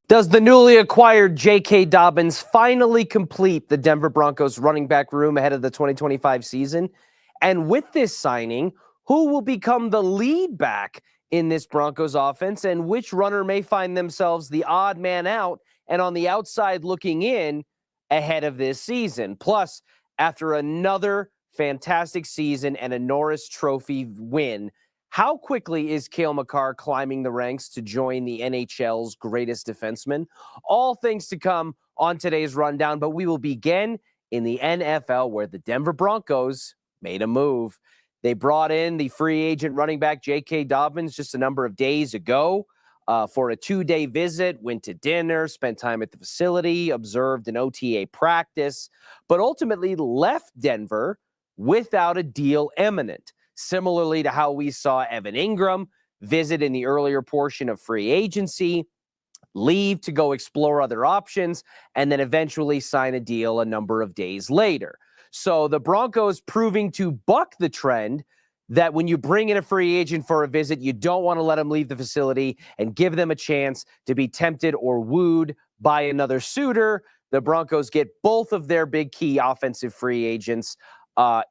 Does the newly acquired J.K. Dobbins finally complete the Denver Broncos running back room ahead of the 2025 season? And with this signing, who will become the lead back in this Broncos offense, and which runner may find themselves the odd man out and on the outside looking in ahead of this season? Plus, after another fantastic season and a Norris Trophy win, how quickly is Cale Makar climbing the ranks to join the NHL's greatest defensemen? All things to come on today's rundown, but we will begin in the NFL, where the Denver Broncos made a move. They brought in the free agent running back J.K. Dobbins just a number of days ago for a 2-day visit, went to dinner, spent time at the facility, observed an OTA practice, but ultimately left Denver without a deal imminent. Similarly to how we saw Evan Ingram visit in the earlier portion of free agency, leave to go explore other options, and then eventually sign a deal a number of days later. So the Broncos proving to buck the trend that when you bring in a free agent for a visit, you don't want to let them leave the facility and give them a chance to be tempted or wooed by another suitor. The Broncos get both of their big key offensive free agents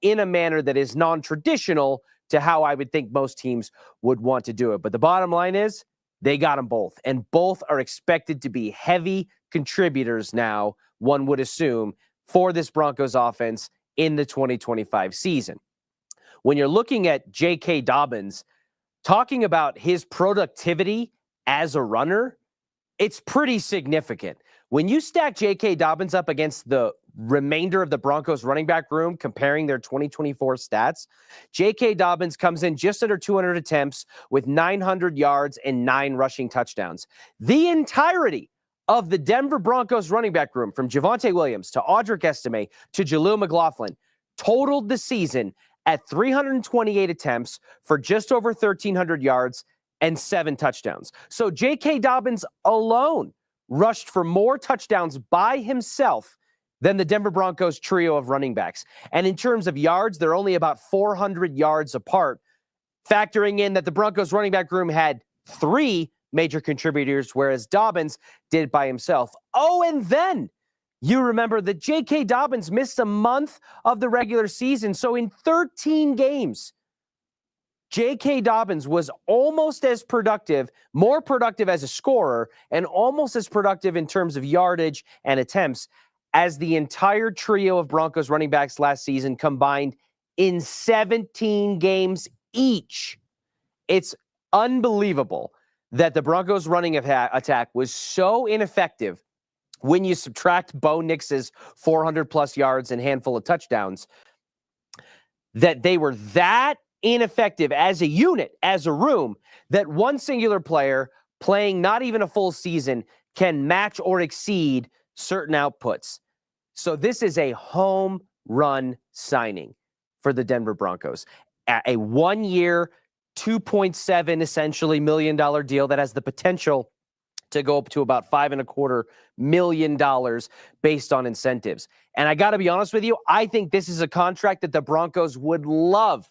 in a manner that is non-traditional to how I would think most teams would want to do it. But the bottom line is they got them both, and both are expected to be heavy contributors now, one would assume, for this Broncos offense in the 2025 season. When you're looking at J.K. Dobbins, talking about his productivity as a runner, it's pretty significant. When you stack J.K. Dobbins up against the remainder of the Broncos running back room, comparing their 2024 stats, J.K. Dobbins comes in just under 200 attempts with 900 yards and 9 rushing touchdowns. The entirety of the Denver Broncos running back room, from Javonte Williams to Audric Estime to Jaleel McLaughlin, totaled the season at 328 attempts for just over 1,300 yards and 7 touchdowns. So J.K. Dobbins alone rushed for more touchdowns by himself than the Denver Broncos trio of running backs. And in terms of yards, they're only about 400 yards apart, factoring in that the Broncos running back room had 3 major contributors, whereas Dobbins did by himself. Oh, and then you remember that J.K. Dobbins missed a month of the regular season. So in 13 games, J.K. Dobbins was almost as productive, more productive as a scorer, and almost as productive in terms of yardage and attempts as the entire trio of Broncos running backs last season combined in 17 games each. It's unbelievable that the Broncos running attack was so ineffective when you subtract Bo Nix's 400-plus yards and handful of touchdowns, that they were that ineffective as a unit, as a room, that one singular player playing not even a full season can match or exceed certain outputs. So this is a home run signing for the Denver Broncos. A 1-year, $2.7 essentially $1 million deal that has the potential to go up to about $5.25 million based on incentives. And I got to be honest with you, I think this is a contract that the Broncos would love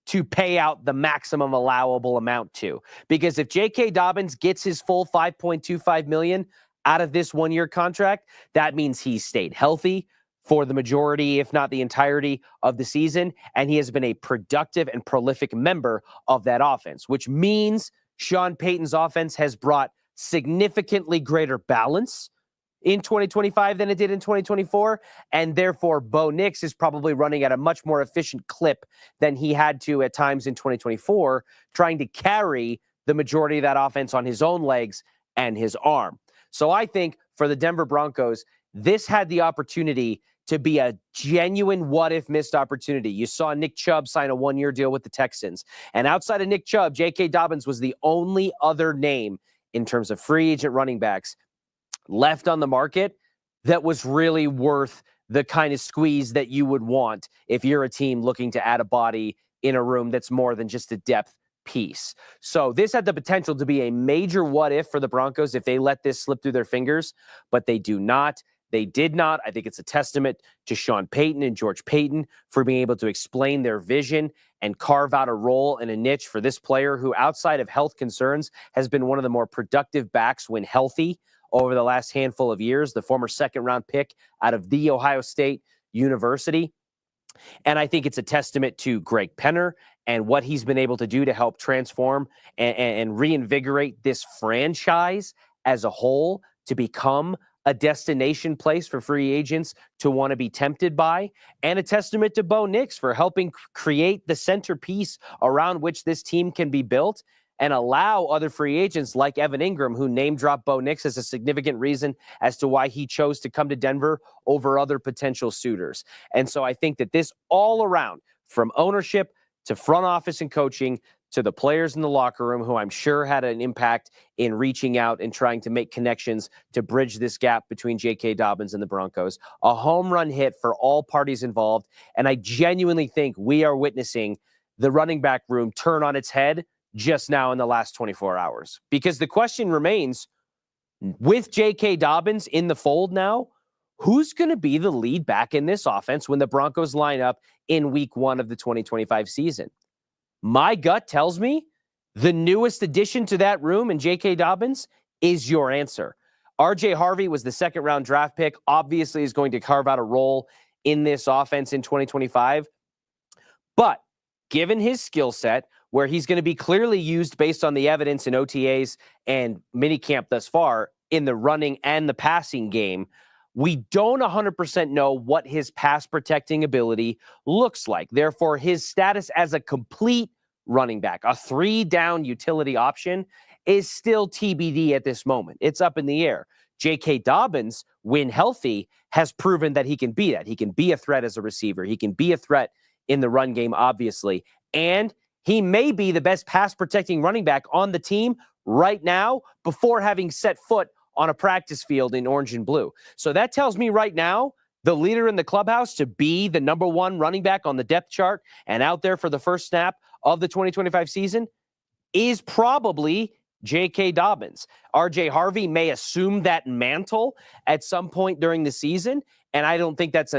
to pay out the maximum allowable amount to. Because if J.K. Dobbins gets his full $5.25 million out of this 1-year contract, that means he stayed healthy for the majority, if not the entirety of the season, and he has been a productive and prolific member of that offense, which means Sean Payton's offense has brought significantly greater balance in 2025 than it did in 2024, and therefore Bo Nix is probably running at a much more efficient clip than he had to at times in 2024, trying to carry the majority of that offense on his own legs and his arm. So I think for the Denver Broncos, this had the opportunity to be a genuine what-if missed opportunity. You saw Nick Chubb sign a 1-year deal with the Texans, and outside of Nick Chubb, J.K. Dobbins was the only other name in terms of free agent running backs left on the market that was really worth the kind of squeeze that you would want if you're a team looking to add a body in a room that's more than just a depth piece. So this had the potential to be a major what if for the Broncos if they let this slip through their fingers, but they do not. They did not. I think it's a testament to Sean Payton and George Payton for being able to explain their vision and carve out a role and a niche for this player who, outside of health concerns, has been one of the more productive backs when healthy over the last handful of years, the former second-round pick out of The Ohio State University. And I think it's a testament to Greg Penner and what he's been able to do to help transform and reinvigorate this franchise as a whole to become a destination place for free agents to want to be tempted by, and a testament to Bo Nix for helping create the centerpiece around which this team can be built and allow other free agents like Evan Ingram, who name-dropped Bo Nix as a significant reason as to why he chose to come to Denver over other potential suitors. And so I think that this all around, from ownership to front office and coaching to the players in the locker room, who I'm sure had an impact in reaching out and trying to make connections to bridge this gap between J.K. Dobbins and the Broncos, a home run hit for all parties involved. And I genuinely think we are witnessing the running back room turn on its head just now in the last 24 hours. Because the question remains, with J.K. Dobbins in the fold now, who's going to be the lead back in this offense when the Broncos line up in week 1 of the 2025 season? My gut tells me the newest addition to that room in J.K. Dobbins is your answer. R.J. Harvey was the second-round draft pick, obviously is going to carve out a role in this offense in 2025. But given his skill set, where he's going to be clearly used based on the evidence in OTAs and minicamp thus far in the running and the passing game, we don't 100% know what his pass protecting ability looks like. Therefore, his status as a complete running back, a 3-down utility option, is still TBD at this moment. It's up in the air. J.K. Dobbins, when healthy, has proven that he can be that. He can be a threat as a receiver. He can be a threat in the run game, obviously. And he may be the best pass protecting running back on the team right now before having set foot on a practice field in orange and blue. So that tells me right now, the leader in the clubhouse to be the number 1 running back on the depth chart and out there for the first snap of the 2025 season is probably J.K. Dobbins. R.J. Harvey may assume that mantle at some point during the season, and I think that's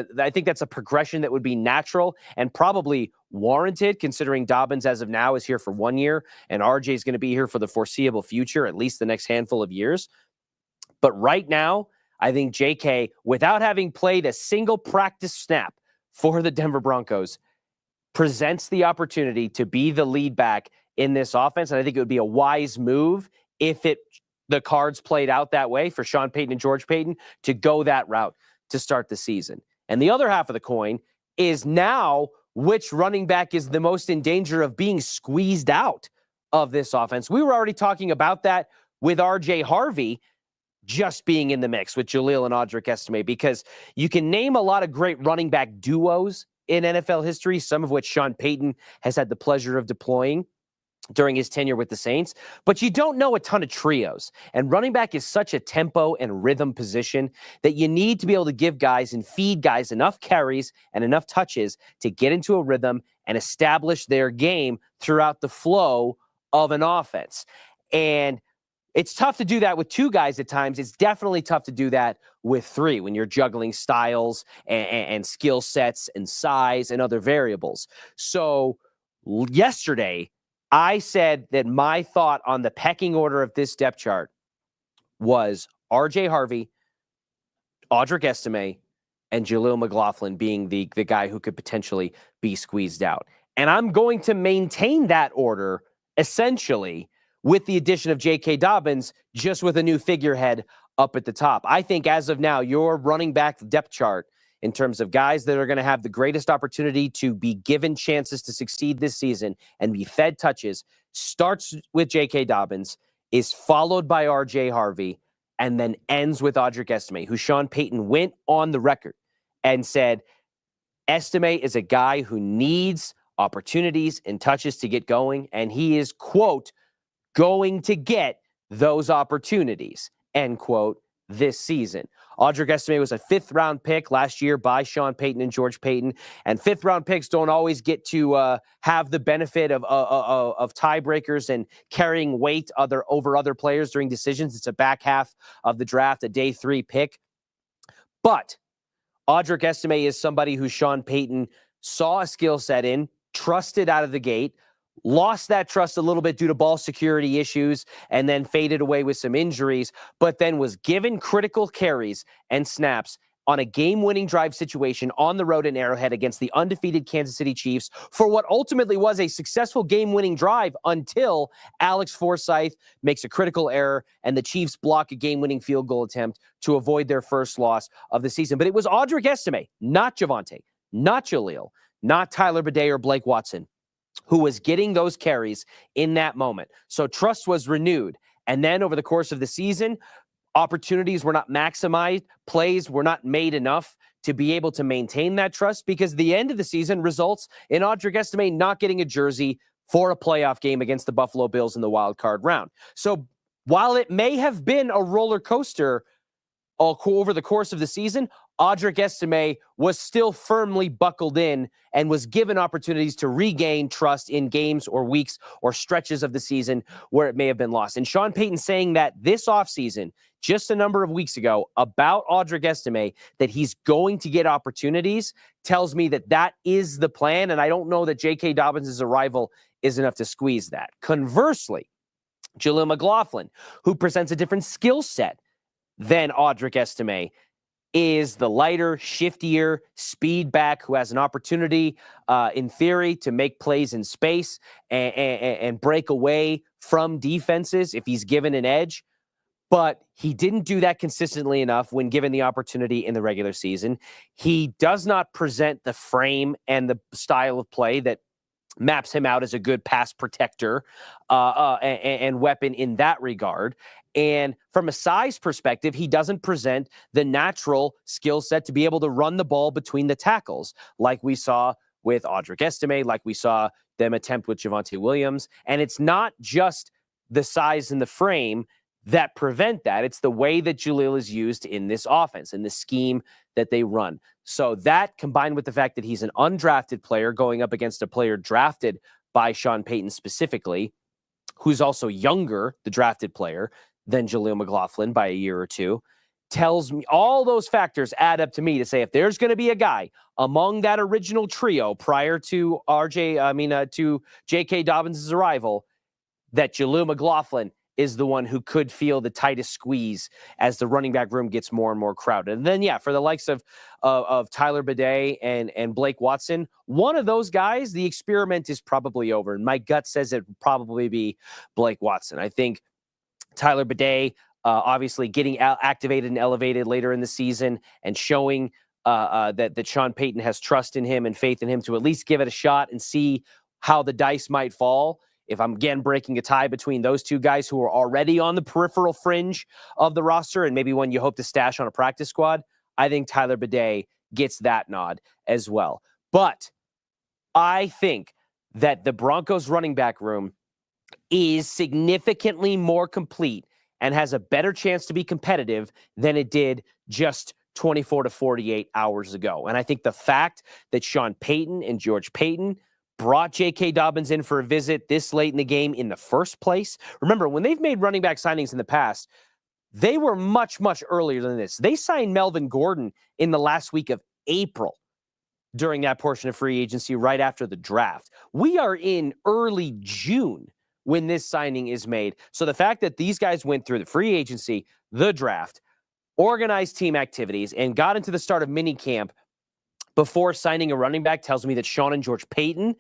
a progression that would be natural and probably warranted, considering Dobbins as of now is here for 1 year and R.J. is going to be here for the foreseeable future, at least the next handful of years. But right now, I think J.K., without having played a single practice snap for the Denver Broncos, presents the opportunity to be the lead back in this offense. And I think it would be a wise move if the cards played out that way for Sean Payton and George Payton to go that route to start the season. And the other half of the coin is now which running back is the most in danger of being squeezed out of this offense. We were already talking about that with R.J. Harvey just being in the mix with Jaleel and Audric Estime, because you can name a lot of great running back duos in NFL history, some of which Sean Payton has had the pleasure of deploying during his tenure with the Saints, but you don't know a ton of trios. And running back is such a tempo and rhythm position that you need to be able to give guys and feed guys enough carries and enough touches to get into a rhythm and establish their game throughout the flow of an offense. And it's tough to do that with 2 guys at times. It's definitely tough to do that with 3 when you're juggling styles and skill sets and size and other variables. So yesterday, I said that my thought on the pecking order of this depth chart was R.J. Harvey, Audric Estime, and Jaleel McLaughlin being the guy who could potentially be squeezed out. And I'm going to maintain that order essentially with the addition of J.K. Dobbins, just with a new figurehead up at the top. I think as of now, your running back depth chart in terms of guys that are going to have the greatest opportunity to be given chances to succeed this season and be fed touches starts with J.K. Dobbins, is followed by R.J. Harvey, and then ends with Audric Estime, who Sean Payton went on the record and said, Estime is a guy who needs opportunities and touches to get going, and he is, quote, going to get those opportunities, end quote, this season. Audric Estime was a 5th-round pick last year by Sean Payton and George Payton, and 5th-round picks don't always get to have the benefit of tiebreakers and carrying weight over other players during decisions. It's a back half of the draft, a day 3 pick. But Audric Estime is somebody who Sean Payton saw a skill set in, trusted out of the gate, lost that trust a little bit due to ball security issues and then faded away with some injuries, but then was given critical carries and snaps on a game-winning drive situation on the road in Arrowhead against the undefeated Kansas City Chiefs for what ultimately was a successful game-winning drive until Alex Forsyth makes a critical error and the Chiefs block a game-winning field goal attempt to avoid their first loss of the season. But it was Audric Estime, not Javonte, not Jaleel, not Tyler Bidet or Blake Watson, who was getting those carries in that moment. So trust was renewed. And then over the course of the season, opportunities were not maximized, plays were not made enough to be able to maintain that trust, because the end of the season results in Audric Estime not getting a jersey for a playoff game against the Buffalo Bills in the wild card round. So while it may have been a roller coaster over the course of the season, Audric Estime was still firmly buckled in and was given opportunities to regain trust in games or weeks or stretches of the season where it may have been lost. And Sean Payton saying that this offseason, just a number of weeks ago, about Audric Estime, that he's going to get opportunities, tells me that that is the plan. And I don't know that J.K. Dobbins' arrival is enough to squeeze that. Conversely, Jaleel McLaughlin, who presents a different skill set than Audric Estime, is the lighter, shiftier speed back who has an opportunity, in theory, to make plays in space and break away from defenses if he's given an edge. But he didn't do that consistently enough when given the opportunity in the regular season. He does not present the frame and the style of play that maps him out as a good pass protector and weapon in that regard. And from a size perspective, he doesn't present the natural skill set to be able to run the ball between the tackles like we saw with Audric Estime, like we saw them attempt with Javonte Williams. And it's not just the size and the frame that prevent that. It's the way that Jaleel is used in this offense and the scheme that they run. So that, combined with the fact that he's an undrafted player going up against a player drafted by Sean Payton specifically, who's also younger, the drafted player, than Jaleel McLaughlin by a year or two, tells me all those factors add up to me to say if there's going to be a guy among that original trio prior to to J.K. Dobbins' arrival, that Jaleel McLaughlin is the one who could feel the tightest squeeze as the running back room gets more and more crowded. And then, yeah, for the likes of Tyler Bidet and Blake Watson, one of those guys, the experiment is probably over. And my gut says it would probably be Blake Watson. I think Tyler Bidet, obviously getting activated and elevated later in the season and showing that Sean Payton has trust in him and faith in him to at least give it a shot and see how the dice might fall. If I'm, again, breaking a tie between those two guys who are already on the peripheral fringe of the roster and maybe one you hope to stash on a practice squad, I think Tyler Bidet gets that nod as well. But I think that the Broncos running back room is significantly more complete and has a better chance to be competitive than it did just 24 to 48 hours ago. And I think the fact that Sean Payton and George Payton brought J.K. Dobbins in for a visit this late in the game in the first place. Remember, when they've made running back signings in the past, they were much, much earlier than this. They signed Melvin Gordon in the last week of April during that portion of free agency right after the draft. We are in early June when this signing is made. So the fact that these guys went through the free agency, the draft, organized team activities, and got into the start of minicamp before signing a running back tells me that Sean and George Payton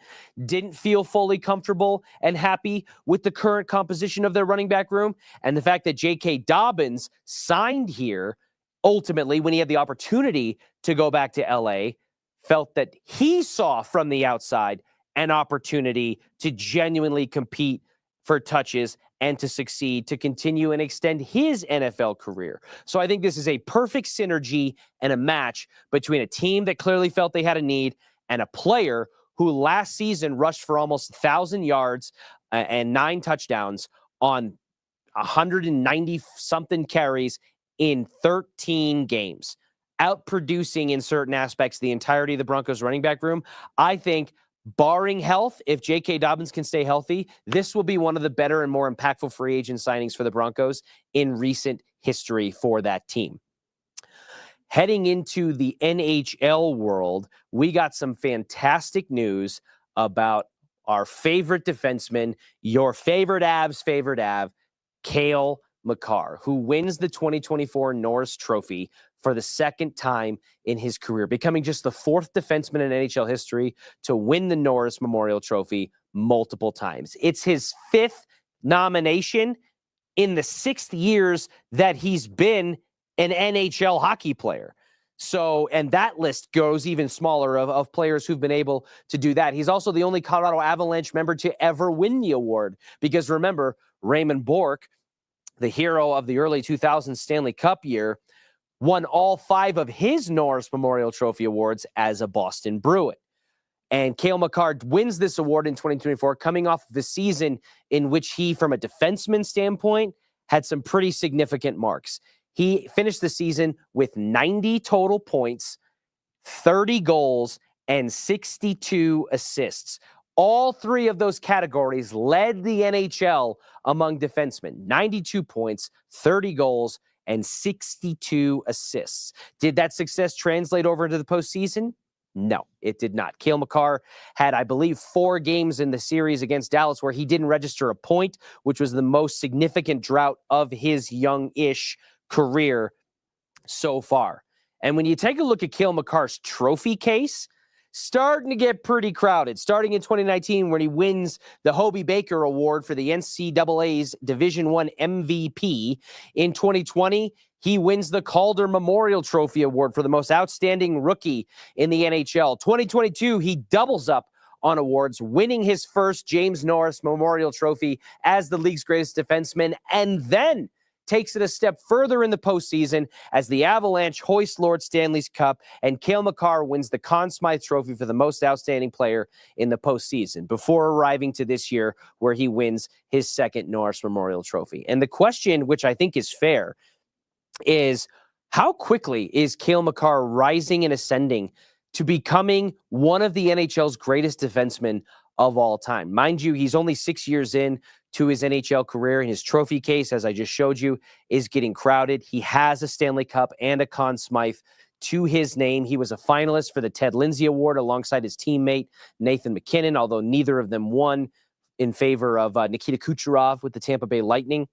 didn't feel fully comfortable and happy with the current composition of their running back room. And the fact that J.K. Dobbins signed here, ultimately, when he had the opportunity to go back to L.A., felt that he saw from the outside an opportunity to genuinely compete for touches and to succeed, to continue and extend his NFL career. So I think this is a perfect synergy and a match between a team that clearly felt they had a need and a player who last season rushed for almost 1,000 yards and 9 touchdowns on 190-something carries in 13 games, outproducing in certain aspects the entirety of the Broncos running back room. I think, barring health, if J.K. Dobbins can stay healthy, this will be one of the better and more impactful free agent signings for the Broncos in recent history for that team. Heading into the NHL world, we got some fantastic news about our favorite defenseman, your favorite Avs favorite Av, Cale Makar, who wins the 2024 Norris Trophy for the second time in his career, becoming just the fourth defenseman in NHL history to win the Norris Memorial Trophy multiple times. It's his fifth nomination in the 6 years that he's been an NHL hockey player. So, and that list goes even smaller of players who've been able to do that. He's also the only Colorado Avalanche member to ever win the award, because remember, Raymond Bourque, the hero of the early 2000s Stanley Cup year, won all 5 of his Norris Memorial Trophy awards as a Boston Bruin. And Cale Makar wins this award in 2024, coming off the season in which he, from a defenseman standpoint, had some pretty significant marks. He finished the season with 90 total points, 30 goals, and 62 assists. All 3 of those categories led the NHL among defensemen. 92 points, 30 goals, and 62 assists. Did that success translate over into the postseason? No, it did not. Cale Makar had, I believe, 4 games in the series against Dallas where he didn't register a point, which was the most significant drought of his young-ish career so far. And when you take a look at Cale Makar's trophy case, starting to get pretty crowded. Starting in 2019, when he wins the Hobey Baker Award for the NCAA's Division I MVP. In 2020, he wins the Calder Memorial Trophy Award for the most outstanding rookie in the NHL. 2022, he doubles up on awards, winning his first James Norris Memorial Trophy as the league's greatest defenseman, and then takes it a step further in the postseason as the Avalanche hoist Lord Stanley's Cup, and Cale Makar wins the Conn Smythe Trophy for the most outstanding player in the postseason, before arriving to this year where he wins his second Norris Memorial Trophy. And the question, which I think is fair, is how quickly is Cale Makar rising and ascending to becoming one of the NHL's greatest defensemen of all time? Mind you, he's only 6 years in to his NHL career, and his trophy case, as I just showed you, is getting crowded. He has a Stanley Cup and a Conn Smythe to his name. He was a finalist for the Ted Lindsay Award alongside his teammate Nathan MacKinnon, although neither of them won, in favor of Nikita Kucherov with the Tampa Bay Lightning.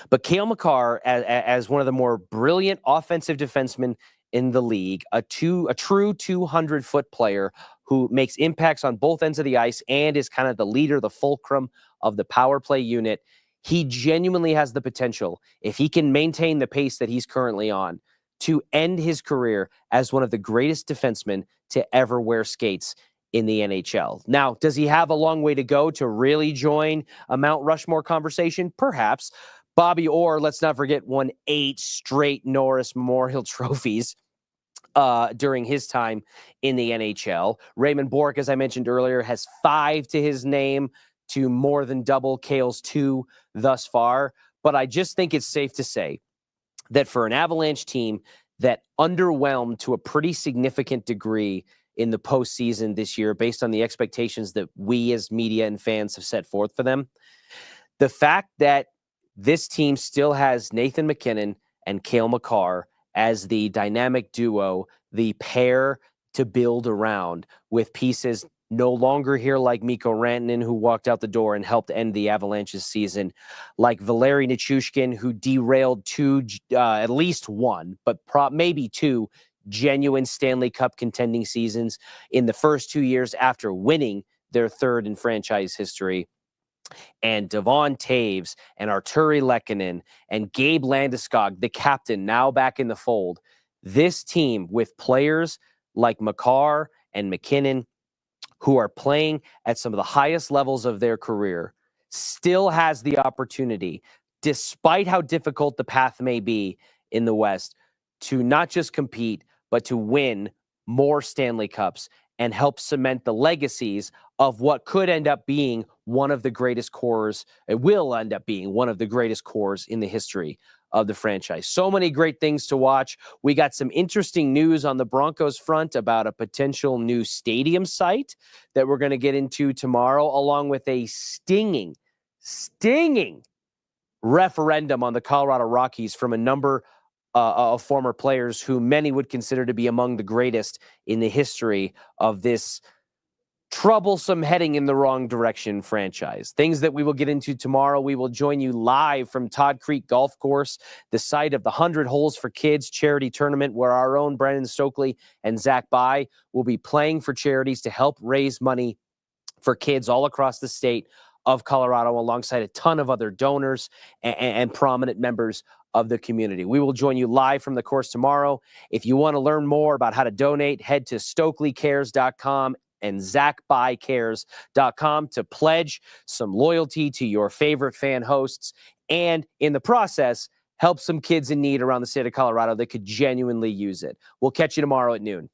But Cale Makar, as one of the more brilliant offensive defensemen in the league, a true 200-foot player who makes impacts on both ends of the ice and is kind of the leader, the fulcrum of the power play unit. He genuinely has the potential, if he can maintain the pace that he's currently on, to end his career as one of the greatest defensemen to ever wear skates in the NHL. Now, does he have a long way to go to really join a Mount Rushmore conversation? Perhaps. Bobby Orr, let's not forget, won 8 straight Norris Memorial Trophies during his time in the NHL. Raymond Bourque, as I mentioned earlier, has 5 to his name, to more than double Cale's 2 thus far. But I just think it's safe to say that for an Avalanche team that underwhelmed to a pretty significant degree in the postseason this year, based on the expectations that we as media and fans have set forth for them, the fact that this team still has Nathan MacKinnon and Cale Makar as the dynamic duo, the pair to build around, with pieces no longer here like Mikko Rantanen, who walked out the door and helped end the Avalanche's season, like Valeri Nichushkin, who derailed 2, at least 1, but maybe 2 genuine Stanley Cup contending seasons in the first 2 years after winning their 3rd in franchise history. And Devon Taves and Arturi Lehkonen and Gabe Landeskog, the captain, now back in the fold. This team, with players like Makar and MacKinnon, who are playing at some of the highest levels of their career, still has the opportunity, despite how difficult the path may be in the West, to not just compete, but to win more Stanley Cups and help cement the legacies of what could end up being one of the greatest cores. It will end up being one of the greatest cores in the history of the franchise. So many great things to watch. We got some interesting news on the Broncos front about a potential new stadium site that we're going to get into tomorrow, along with a stinging referendum on the Colorado Rockies from a number of former players who many would consider to be among the greatest in the history of this troublesome, heading in the wrong direction franchise. Things that we will get into tomorrow. We will join you live from Todd Creek Golf Course, the site of the 100 Holes for Kids charity tournament, where our own Brendan Stokely and Zach Bai will be playing for charities to help raise money for kids all across the state of Colorado, alongside a ton of other donors and prominent members of the community. We will join you live from the course tomorrow. If you want to learn more about how to donate, head to StokelyCares.com and ZachBuyCares.com to pledge some loyalty to your favorite fan hosts, and in the process, help some kids in need around the state of Colorado that could genuinely use it. We'll catch you tomorrow at noon.